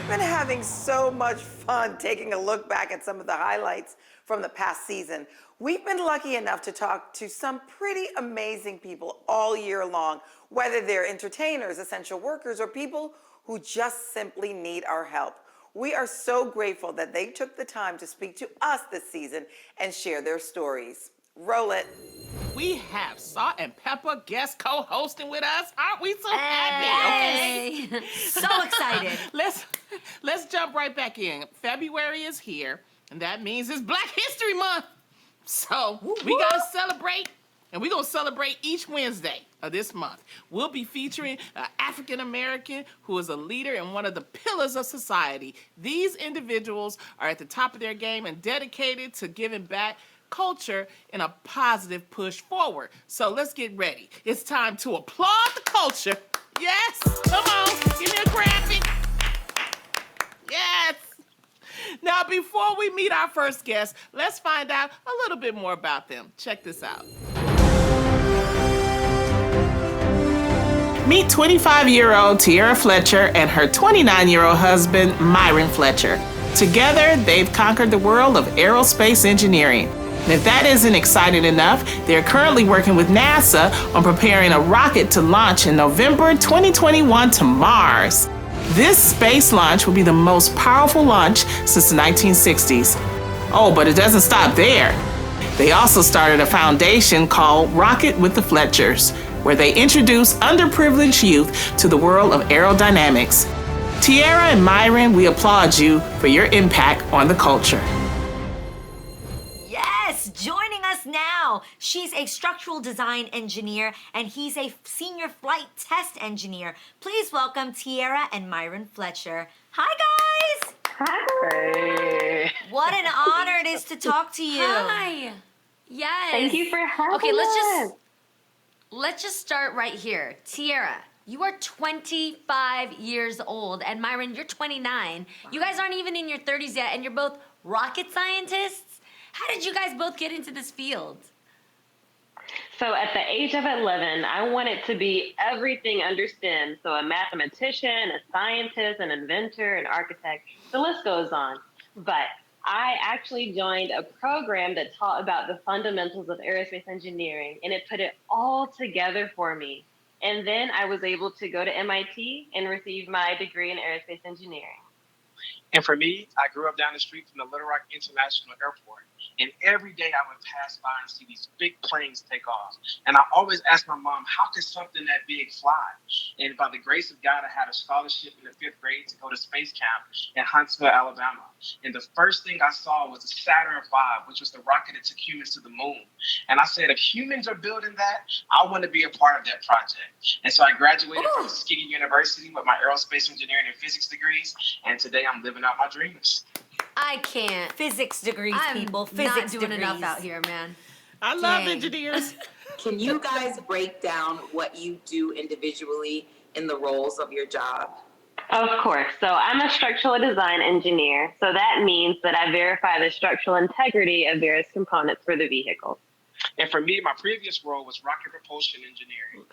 been having so much fun taking a look back at some of the highlights from the past season. We've been lucky enough to talk to some pretty amazing people all year long, whether they're entertainers, essential workers, or people who just simply need our help. We are so grateful that they took the time to speak to us this season and share their stories. Roll it. We have Salt and Pepper guest co-hosting with us. Aren't we so Hey. happy? Okay. So excited. Let's jump right back in. February is here, and that means it's Black History Month. So we gotta celebrate, and we're gonna celebrate each Wednesday of this month. We'll be featuring an African American who is a leader and one of the pillars of society. These individuals are at the top of their game and dedicated to giving back culture in a positive push forward. So let's get ready. It's time to applaud the culture. Yes, come on, give me a graphic. Yes. Now, before we meet our first guest, let's find out a little bit more about them. Check this out. Meet 25-year-old Tiara Fletcher and her 29-year-old husband, Myron Fletcher. Together, they've conquered the world of aerospace engineering. And if that isn't exciting enough, they're currently working with NASA on preparing a rocket to launch in November 2021 to Mars. This space launch will be the most powerful launch since the 1960s. Oh, but it doesn't stop there. They also started a foundation called Rocket with the Fletchers, where they introduce underprivileged youth to the world of aerodynamics. Tiara and Myron, we applaud you for your impact on the culture. Yes, joining us now. She's a structural design engineer and he's a senior flight test engineer. Please welcome Tiara and Myron Fletcher. Hi, guys. Hi. What an honor it is to talk to you. Hi. Yes. Thank you for having Okay, us. let's just start right here. Tiara, you are 25 years old, and Myron, you're 29. You guys aren't even in your 30s yet, and you're both rocket scientists. How did you guys both get into this field? So at the age of 11, I wanted to be everything under STEM. So a mathematician, a scientist, an inventor, an architect. The list goes on. But I actually joined a program that taught about the fundamentals of aerospace engineering, and it put it all together for me. And then I was able to go to MIT and receive my degree in aerospace engineering. And for me, I grew up down the street from the Little Rock International Airport. And every day I would pass by and see these big planes take off. And I always asked my mom, how could something that big fly? And by the grace of God, I had a scholarship in the 5th grade to go to space camp in Huntsville, Alabama. And the first thing I saw was the Saturn V, which was the rocket that took humans to the moon. And I said, if humans are building that, I want to be a part of that project. And so I graduated from Tuskegee University with my aerospace engineering and physics degrees. And today I'm living out my dreams. I can't. Physics degrees, people. I'm Physics not doing degrees. enough out here, man. I love Dang. engineers. Can you guys break down what you do individually in the roles of your job? Of course. So I'm a structural design engineer. So that means that I verify the structural integrity of various components for the vehicle. And for me, my previous role was rocket propulsion engineering,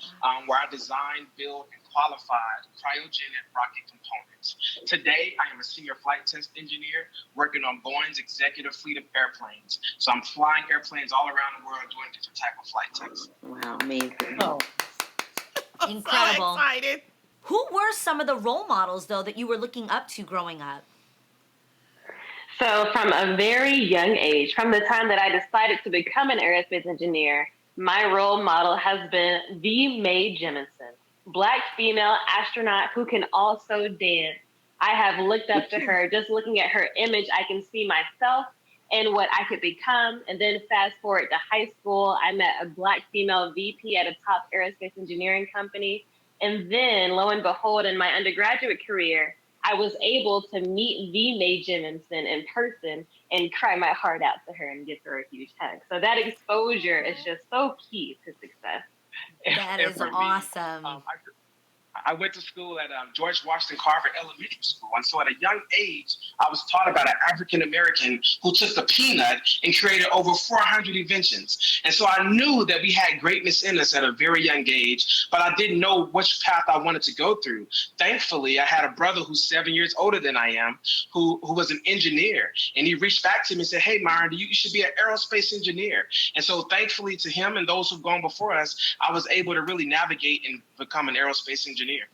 where I designed, built, and qualified cryogenic rocket components. Today, I am a senior flight test engineer working on Boeing's executive fleet of airplanes. So I'm flying airplanes all around the world doing different type of flight tests. Wow, amazing. Oh, incredible. So excited. Who were some of the role models, though, that you were looking up to growing up? So from a very young age, from the time that I decided to become an aerospace engineer, my role model has been the Mae Jemison, Black female astronaut who can also dance. I have looked up to her. Just looking at her image, I can see myself and what I could become. And then fast forward to high school, I met a Black female VP at a top aerospace engineering company. And then, lo and behold, in my undergraduate career, I was able to meet the Mae Jemison in person and cry my heart out to her and give her a huge hug. So that exposure is just so key to success. That is for me, awesome. I went to school at George Washington Carver Elementary School. And so at a young age, I was taught about an African American who took the peanut and created over 400 inventions. And so I knew that we had greatness in us at a very young age, but I didn't know which path I wanted to go through. Thankfully, I had a brother who's 7 years older than I am, who was an engineer. And he reached back to me and said, hey, Myron, you should be an aerospace engineer. And so thankfully to him and those who've gone before us, I was able to really navigate and become an aerospace engineer.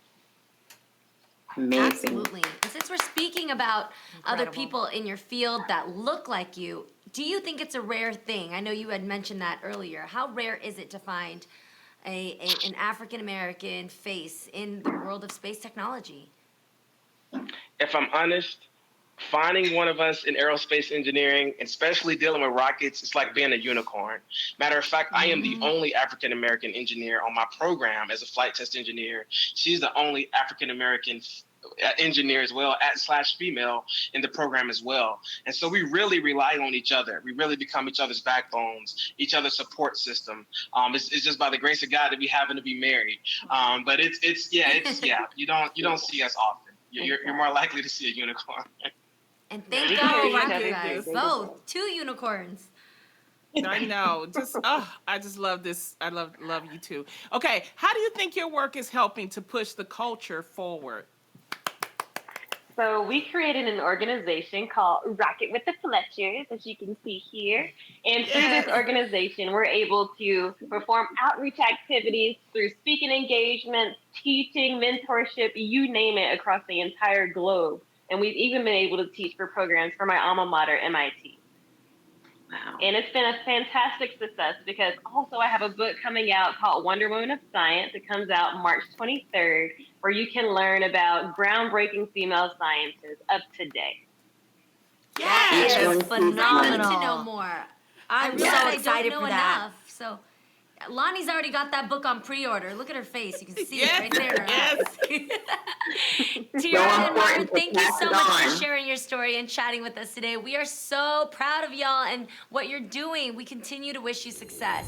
Amazing. Absolutely. And since we're speaking about other Incredible. people in your field that look like you, do you think it's a rare thing? I know you had mentioned that earlier. How rare is it to find an African American face in the world of space technology? If I'm honest, finding one of us in aerospace engineering, especially dealing with rockets, it's like being a unicorn. Matter of fact, I am the only African American engineer on my program as a flight test engineer. She's the only African American engineer as well, / female in the program as well. And so we really rely on each other. We really become each other's backbones, each other's support system. It's just by the grace of God that we happen to be married. But it's you don't see us often. You're more likely to see a unicorn. And thank We God carry we each have other you through guys. thick and Both. 2 unicorns. I know. I just love this. I love you too. Okay, how do you think your work is helping to push the culture forward? So we created an organization called Rocket with the Fletchers, as you can see here. And through this organization, we're able to perform outreach activities through speaking engagements, teaching, mentorship, you name it, across the entire globe. And we've even been able to teach for programs for my alma mater, MIT. Wow. And it's been a fantastic success because also I have a book coming out called Wonder Woman of Science. It comes out March 23rd, where you can learn about groundbreaking female scientists up to date. That Each is one I'd phenomenal. love to know more. I'm realize so I excited don't for know that. enough. So Lonnie's already got that book on pre-order. Look at her face. You can see Yes, it right there in her yes. eyes. Tiara and Myron, important to thank you pass so it much for on. sharing your story and chatting with us today. We are so proud of y'all and what you're doing. We continue to wish you success.